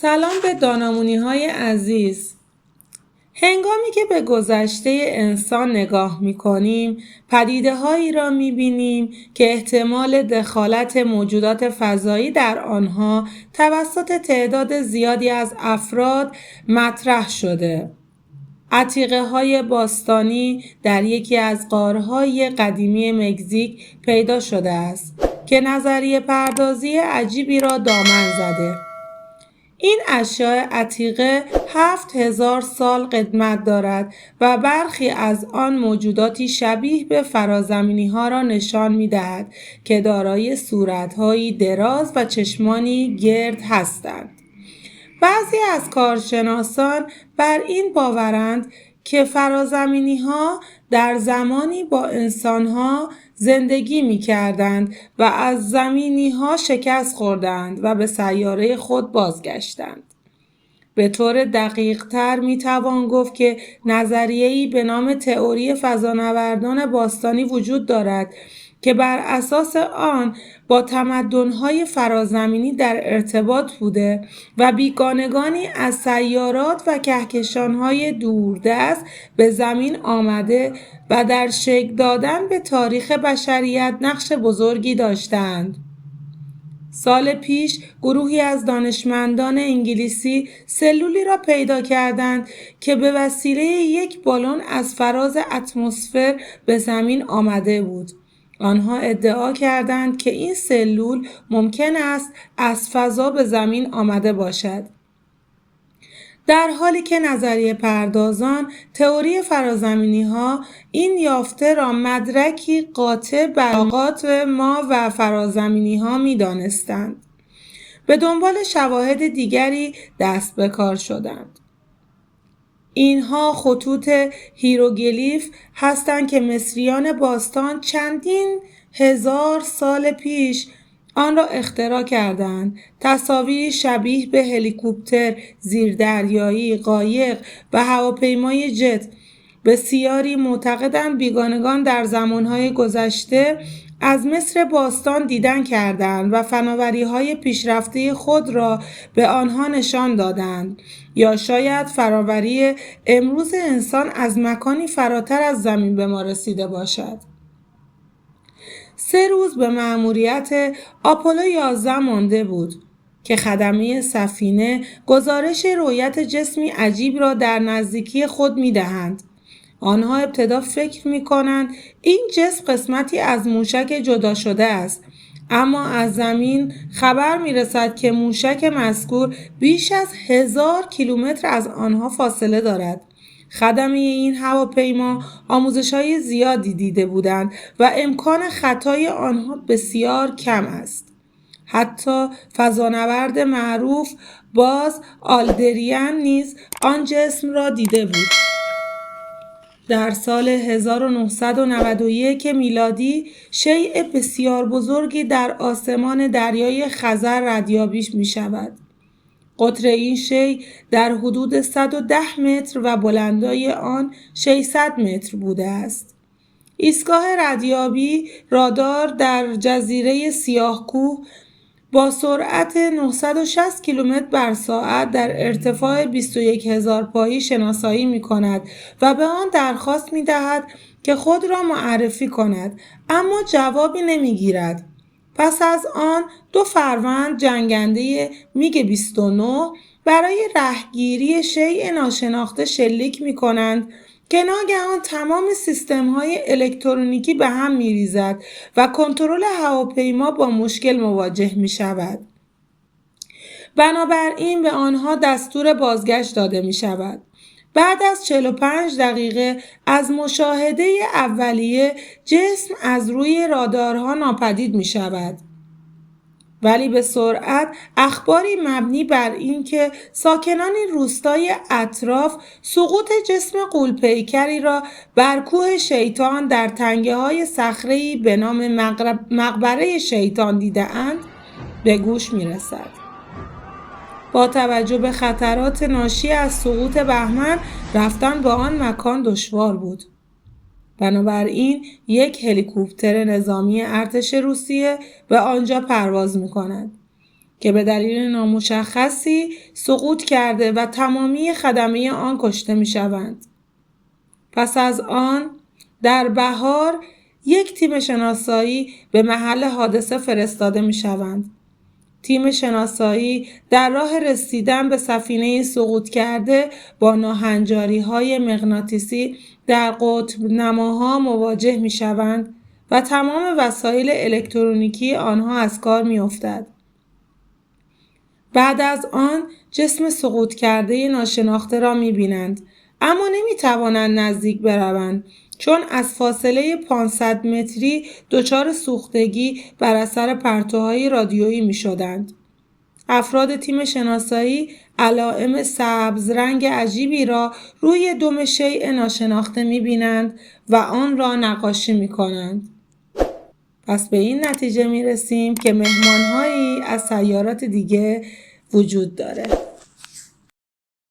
سلام به دانمونی‌های عزیز. هنگامی که به گذشته انسان نگاه می‌کنیم، پدیده‌هایی را می‌بینیم که احتمال دخالت موجودات فضایی در آنها توسط تعداد زیادی از افراد مطرح شده. عتیقه‌های باستانی در یکی از غارهای قدیمی مکزیک پیدا شده است که نظریه پردازی عجیبی را دامن زده. این اشیاء عتیقه 7000 سال قدمت دارد و برخی از آن موجوداتی شبیه به فرازمینی‌ها را نشان می‌دهد که دارای صورت‌هایی دراز و چشمانی گرد هستند. بعضی از کارشناسان بر این باورند که فرازمینی‌ها در زمانی با انسان‌ها زندگی می‌کردند و از زمینی‌ها شکست خوردند و به سیاره خود بازگشتند. به طور دقیق‌تر می‌توان گفت که نظریه‌ای به نام تئوری فضانوردان باستانی وجود دارد که بر اساس آن با تمدن‌های فرازمینی در ارتباط بوده و بیگانگانی از سیارات و کهکشان‌های دوردست به زمین آمده و در شکل دادن به تاریخ بشریت نقش بزرگی داشتند. سال پیش گروهی از دانشمندان انگلیسی سلولی را پیدا کردند که به وسیله یک بالون از فراز اتمسفر به زمین آمده بود. آنها ادعا کردند که این سلول ممکن است از فضا به زمین آمده باشد. در حالی که نظریه پردازان تئوری فرازمینی‌ها این یافته را مدرکی قاطع بر علاقات ما و فرازمینی‌ها می‌دانستند، به دنبال شواهد دیگری دست به کار شدند. اینها خطوط هیروگلیف هستند که مصریان باستان چندین هزار سال پیش آن را اختراع کردند. تصاویری شبیه به هلیکوپتر زیردریایی، قایق و هواپیمای جت. بسیاری معتقدند بیگانگان در زمانهای گذشته از مصر باستان دیدن کردند و فناوری‌های پیشرفته خود را به آنها نشان دادند، یا شاید فناوری امروز انسان از مکانی فراتر از زمین به ما رسیده باشد. 3 روز به مأموریت آپولو 11 مانده بود که خدمه سفینه گزارش رؤیت جسمی عجیب را در نزدیکی خود می‌دهند. آنها ابتدا فکر می‌کنند این جسم قسمتی از موشک جدا شده است، اما از زمین خبر می‌رسد که موشک مذکور بیش از 1000 کیلومتر از آنها فاصله دارد. خدمه این هواپیما آموزش‌های زیادی دیده بودند و امکان خطای آنها بسیار کم است. حتی فضانورد معروف باز آلدریان نیز آن جسم را دیده بود. در سال 1991 میلادی شیء بسیار بزرگی در آسمان دریای خزر ردیابی می شود. قطر این شیء در حدود 110 متر و بلندی آن 600 متر بوده است. ایستگاه ردیابی رادار در جزیره سیاه‌کوه با سرعت 960 کیلومتر بر ساعت در ارتفاع 21000 پایی شناسایی می کند و به آن درخواست می دهد که خود را معرفی کند، اما جوابی نمی گیرد. پس از آن 2 فروند جنگنده میگ 29 برای رهگیری شیء ناشناخته شلیک می کنند که ناگهان تمام سیستم‌های الکترونیکی به هم می‌ریزد و کنترل هواپیما با مشکل مواجه می‌شود. بنابراین به آنها دستور بازگشت داده می‌شود. بعد از 45 دقیقه از مشاهده اولیه جسم از روی رادارها ناپدید می‌شود. ولی به سرعت اخباری مبنی بر اینکه ساکنان روستای اطراف سقوط جسم غول‌پیکری را بر کوه شیطان در تنگه‌های صخره‌ای به نام مقبره شیطان دیده‌اند به گوش می‌رسد. با توجه به خطرات ناشی از سقوط بهمن رفتن به آن مکان دشوار بود. بنابراین یک هلیکوپتر نظامی ارتش روسیه به آنجا پرواز می‌کند. که به دلیل نامشخصی سقوط کرده و تمامی خدمه آن کشته می شوند. پس از آن در بهار یک تیم شناسایی به محل حادثه فرستاده می شوند. تیم شناسایی در راه رسیدن به سفینه سقوط کرده با ناهنجاری‌های مغناطیسی در قطب نماها مواجه می شوند و تمام وسایل الکترونیکی آنها از کار می افتد. بعد از آن جسم سقوط کرده ناشناخته را می بینند، اما نمی توانند نزدیک بروند چون از فاصله 500 متری دچار سوختگی بر اثر پرتوهای رادیویی می شدند. افراد تیم شناسایی علائم سبز رنگ عجیبی را روی دم شیء ناشناخته می بینند و آن را نقاشی می کنند. پس به این نتیجه می رسیم که مهمانهایی از سیارات دیگه وجود داره.